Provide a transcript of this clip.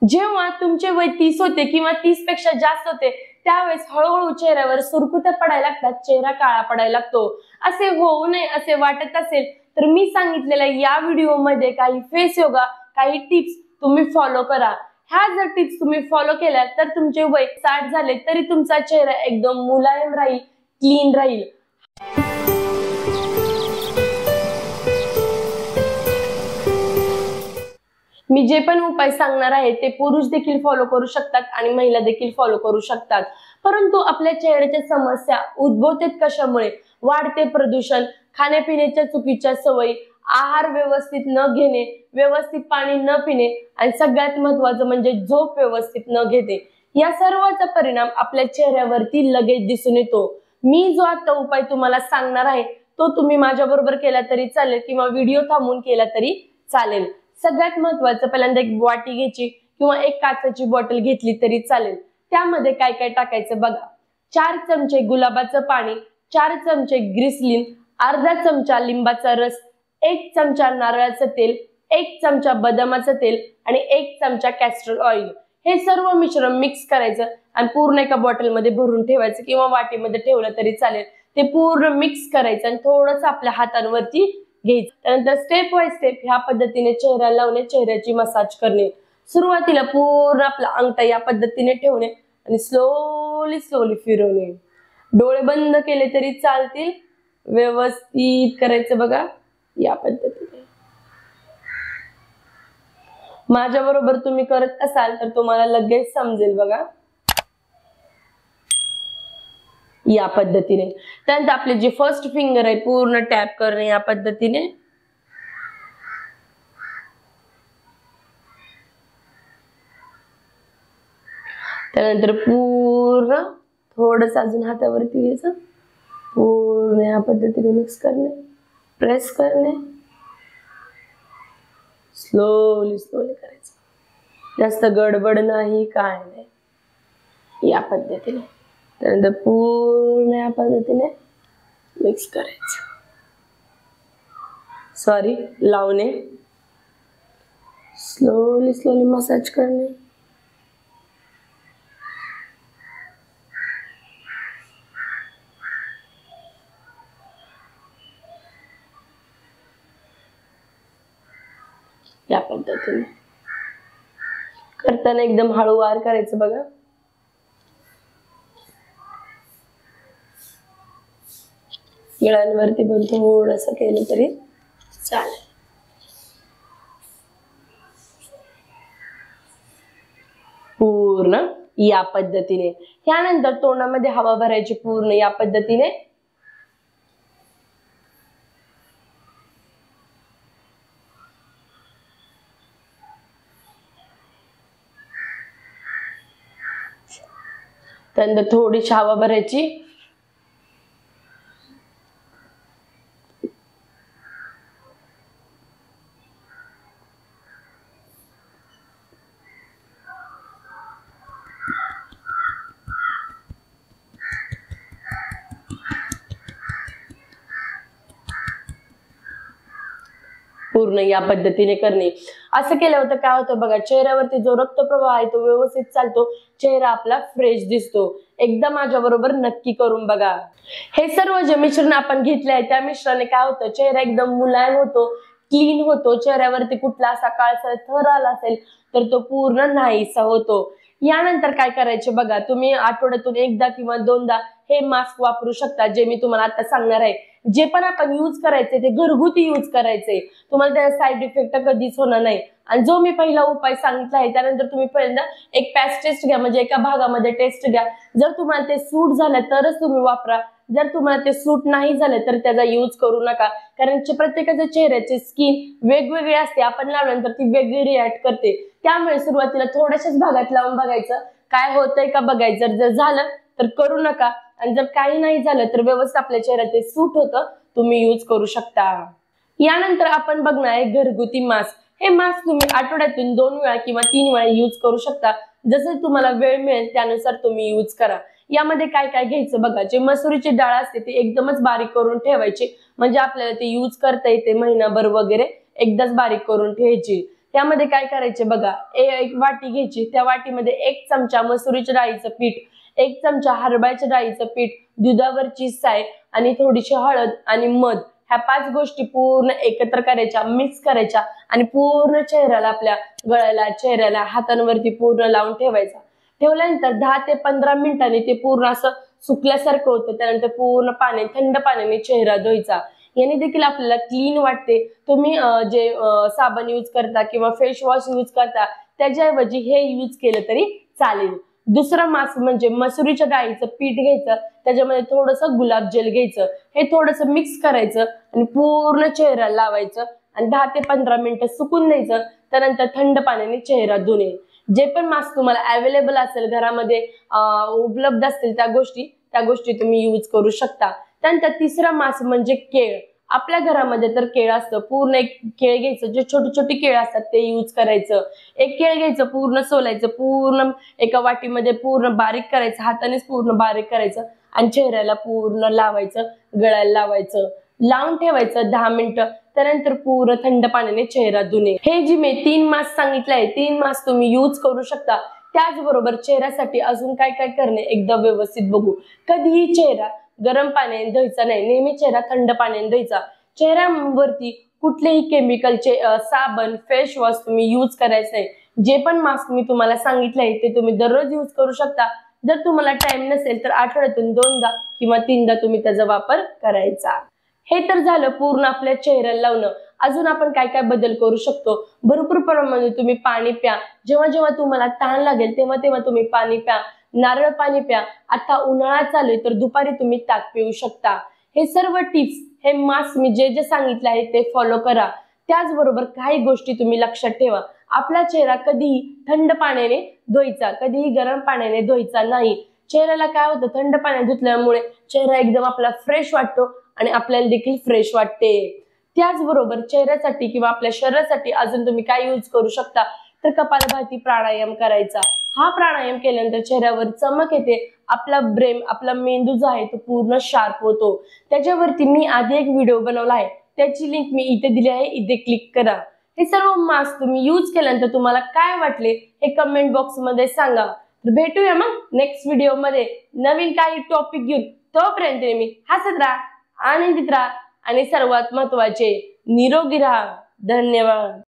जेव्हा तुमचे वय 30 होते किंवा 30 पेक्षा जास्त होते त्यावेळेस हळूहळू चेहऱ्यावर सुरकुत्या पडायला लागतात, चेहरा काळा पडायला लागतो. असे होऊ नये असे वाटत असेल तर मी सांगितलेल्या या व्हिडिओमध्ये काही फेस योगा, काही टिप्स तुम्ही फॉलो करा. ह्या जर टिप्स तुम्ही फॉलो केल्या तर तुमचे वय 60 झाले तरी तुमचा चेहरा एकदम मुलायम राहील, क्लीन राहील. मी जे पण उपाय सांगणार आहे ते पुरुष देखील फॉलो करू शकतात आणि महिला देखील फॉलो करू शकतात. परंतु आपल्या चेहऱ्याच्या समस्या उद्भवतात कशामुळे? वाढते प्रदूषण, खाण्यापिण्याच्या चुकीच्या सवयी, आहार व्यवस्थित न घेणे, व्यवस्थित पाणी न पिणे आणि सगळ्यात महत्त्वाचं म्हणजे झोप व्यवस्थित न घेणे. या सर्वाचा परिणाम आपल्या चेहऱ्यावरती लगेच दिसून येतो. मी जो आता उपाय तुम्हाला सांगणार आहे तो तुम्ही माझ्याबरोबर केला तरी चालेल किंवा व्हिडिओ थांबवून केला तरी चालेल. सगळ्यात महत्त्वाचं पहिल्यांदा एक वाटी घ्यायची किंवा एक काचेची बॉटल घेतली तरी चालेल. त्यामध्ये काय काय टाकायचं बघा. 4 चमचे गुलाबाचं पाणी, 4 चमचे ग्लिसरीन, अर्धा चमचा लिंबाचा रस, 1 चमचा नारळाचं तेल, 1 चमचा बदामाचं तेल आणि 1 चमचा कॅस्टर ऑइल. हे सर्व मिश्रण मिक्स करायचं आणि पूर्ण एका बॉटलमध्ये भरून ठेवायचं किंवा वाटीमध्ये ठेवलं तरी चालेल. ते पूर्ण मिक्स करायचं आणि थोडंसं आपल्या हातांवरती घ्यायचं. त्यानंतर स्टेप बाय स्टेप ह्या पद्धतीने चेहऱ्याला लावणे, चेहऱ्याची मसाज करणे. सुरुवातीला पूर्ण आपला अंगठा या पद्धतीने ठेवणे आणि स्लोली फिरवणे. डोळे बंद केले तरी चालतील, व्यवस्थित करायचं बघा या पद्धतीने. माझ्या बरोबर तुम्ही करत असाल तर तुम्हाला लगेच समजेल बघा या पद्धतीने. त्यानंतर आपले जे फर्स्ट फिंगर आहे पूर्ण टॅप करणे या पद्धतीने. त्यानंतर पूर्ण थोडस अजून हातावरती घ्यायचं, पूर्ण या पद्धतीने मिक्स करणे, प्रेस करणे, स्लोली करायचं. जास्त गडबड नाही, काय नाही या पद्धतीने. त्यानंतर पूर्ण या पद्धतीने मिक्स करायचं, लावणे, स्लोली मसाज करणे. या पद्धतीने करताना एकदम हळूवार करायचं बघा. गळ्यांवरती पण थोडंसं केलं तरी चालेल. पूर्ण या पद्धतीने. त्यानंतर तोंडामध्ये हवा भरायची पूर्ण या पद्धतीने. त्यानंतर थोडीशी हवा भरायची. पूर्ण या पद्धतीने करणे. असं केलं होतं काय होतं बघा, चेहऱ्यावरती जो रक्तप्रवाह आहे तो व्यवस्थित चालतो, चेहरा आपला फ्रेश दिसतो. एकदा माझ्या बरोबर नक्की करून बघा. हे सर्व जे मिश्रण आपण घेतले आहे त्या मिश्रणाने काय होतं, चेहरा एकदम मुलायम होतो, क्लीन होतो. चेहऱ्यावरती कुठला असा काळसर थर आला असेल तर तो पूर्ण नाहीसा होतो. यानंतर काय करायचे बघा, तुम्ही आठवड्यातून एकदा किंवा दोनदा हे मास्क वापरू शकता, जे मी तुम्हाला आता सांगणार आहे. जे पण आपण यूज करायचे ते घरगुती यूज करायचे, तुम्हाला त्याचा साईड इफेक्ट कधीच होणार नाही. आणि जो मी पहिला उपाय सांगितला आहे त्यानंतर तुम्ही पहिल्यांदा एक पॅच टेस्ट घ्या, म्हणजे एका भागामध्ये टेस्ट घ्या. जर तुम्हाला ते सूट झालं तरच तुम्ही वापरा, जर तुम्हाला ते सूट नाही झालं तर त्याचा यूज करू नका. कारण प्रत्येकाच्या चेहऱ्याची स्किन वेगवेगळी असते, आपण लावल्यानंतर ती वेगळी रिॲक्ट करते. त्यामुळे सुरुवातीला थोड्याशाच भागात लावून बघायचं काय होतंय का बघायचं. जर झालं तर करू नका आणि जर काही नाही झालं तर व्यवस्थित आपल्या चेहऱ्यात ते सूट होतं, तुम्ही यूज करू शकता. यानंतर आपण बघणार आहे घरगुती मास्क. हे मास्क तुम्ही आठवड्यातून 2 वेळा किंवा 3 वेळा यूज करू शकता. जसं तुम्हाला वेळ मिळेल त्यानुसार तुम्ही यूज करा. यामध्ये काय काय घ्यायचं बघा, जे मसुरीची डाळ असते ती एकदमच बारीक करून ठेवायची, म्हणजे आपल्याला ते यूज करता येते महिनाभर वगैरे, एकदाच बारीक करून ठेवायची. त्यामध्ये काय करायचे बघा, एक वाटी घ्यायची, त्या वाटीमध्ये 1 चमचा मसुरीच्या डाळीचं पीठ, 1 चमचा हरभऱ्याच्या डाळीचं पीठ, दुधावरची साय आणि थोडीशी हळद आणि मध, ह्या 5 गोष्टी पूर्ण एकत्र करायच्या, मिक्स करायच्या आणि पूर्ण चेहऱ्याला, आपल्या गळ्याला, चेहऱ्याला, हातांवरती पूर्ण लावून ठेवायचा. ठेवल्यानंतर 10 ते 15 मिनिटांनी ते पूर्ण असं सुकल्यासारखं होतं. त्यानंतर पूर्ण थंड पाण्याने चेहरा धुवायचा. याने देखील आपल्याला क्लीन वाटते. तुम्ही जे साबण यूज करता किंवा फेस वॉश यूज करता त्याच्याऐवजी हे यूज केलं तरी चालेल. दुसरा मास्क म्हणजे मसुरीच्या डाळीचं पीठ घ्यायचं, त्याच्यामध्ये थोडंसं गुलाबजल घ्यायचं, हे थोडंसं मिक्स करायचं आणि पूर्ण चेहऱ्याला लावायचं आणि 10 ते 15 मिनिटं सुकून द्यायचं. त्यानंतर थंड पाण्याने चेहरा धुणे. जे पण मास्क तुम्हाला अवेलेबल असेल, घरामध्ये उपलब्ध असतील त्या गोष्टी तुम्ही यूज करू शकता. त्यानंतर तिसरा मास्क म्हणजे केळ. आपल्या घरामध्ये तर केळ असतं, पूर्ण एक केळ घ्यायचं, जे छोटी छोटी केळ असतात ते यूज करायचं. एक केळ घ्यायचं, पूर्ण सोलायचं, पूर्ण एका वाटीमध्ये पूर्ण बारीक करायचं, हातानेच पूर्ण बारीक करायचं आणि चेहऱ्याला पूर्ण लावायचं, गळ्याला लावायचं, लावून ठेवायचं 10 मिनिटं. त्यानंतर पूर्ण थंड पाण्याने चेहरा धुणे. हे जी मी 3 मास्क सांगितले आहे, 3 मास्क तुम्ही यूज करू शकता. त्याचबरोबर चेहऱ्यासाठी अजून काय काय करणे एकदा व्यवस्थित बघू. कधीही चेहरा गरम पाण्याने धुवायचा नाही, नेहमी चेहरा थंड पाण्याने धुवायचा. चेहऱ्यावरती कुठलेही केमिकलचे साबण, फेस वॉश तुम्ही यूज करायचं नाही. जे पण मास्क मी तुम्हाला सांगितले आहे ते तुम्ही दररोज यूज करू शकता. जर तुम्हाला टाइम नसेल तर आठवड्यातून 2दा किंवा 3दा तुम्ही त्याचा वापर करायचा. हे तर झालं पूर्ण आपल्या चेहऱ्याला लावणं. अजून आपण काय काय बदल करू शकतो. भरपूर प्रमाणात तुम्ही पाणी प्या. जेव्हा जेव्हा तुम्हाला तहान लागेल तेव्हा तेव्हा तुम्ही पाणी प्या. नारळ पाणी प्या. आता उन्हाळा चालू आहे तर दुपारी तुम्ही ताक पिऊ शकता. हे सर्व टिप्स, हे मास्क मी जे जे सांगितले आहे ते फॉलो करा. त्याचबरोबर काही गोष्टी तुम्ही लक्षात ठेवा. आपला चेहरा कधीही थंड पाण्याने धुवायचा, कधीही गरम पाण्याने धुवायचा नाही. चेहऱ्याला काय होतं, थंड पाण्याने धुतल्यामुळे चेहरा एकदम आपला फ्रेश वाटतो आणि आपल्याला देखील फ्रेश वाटते. त्याचबरोबर चेहऱ्यासाठी किंवा आपल्या शरीरासाठी अजून तुम्ही काय यूज करू शकता तर कपालभाती प्राणायाम करायचा. हा प्राणायाम केल्यानंतर चेहऱ्यावर चमक येते. आपला ब्रेन, आपला मेंदू जो आहे तो पूर्ण शार्प होतो. त्याच्यावरती मी आधी एक व्हिडिओ बनवला आहे, त्याची लिंक मी इथे दिली आहे, इथे क्लिक करा. हे सर्व मास्क तुम्ही यूज केल्यानंतर तुम्हाला काय वाटले हे कमेंट बॉक्स मध्ये सांगा. तर भेटूया मग नेक्स्ट व्हिडिओ मध्ये नवीन काही टॉपिक घेऊन. तोपर्यंत मी हसत राहा, आनंदित राहा आणि सर्वात महत्त्वाचे निरोगी राहा. धन्यवाद.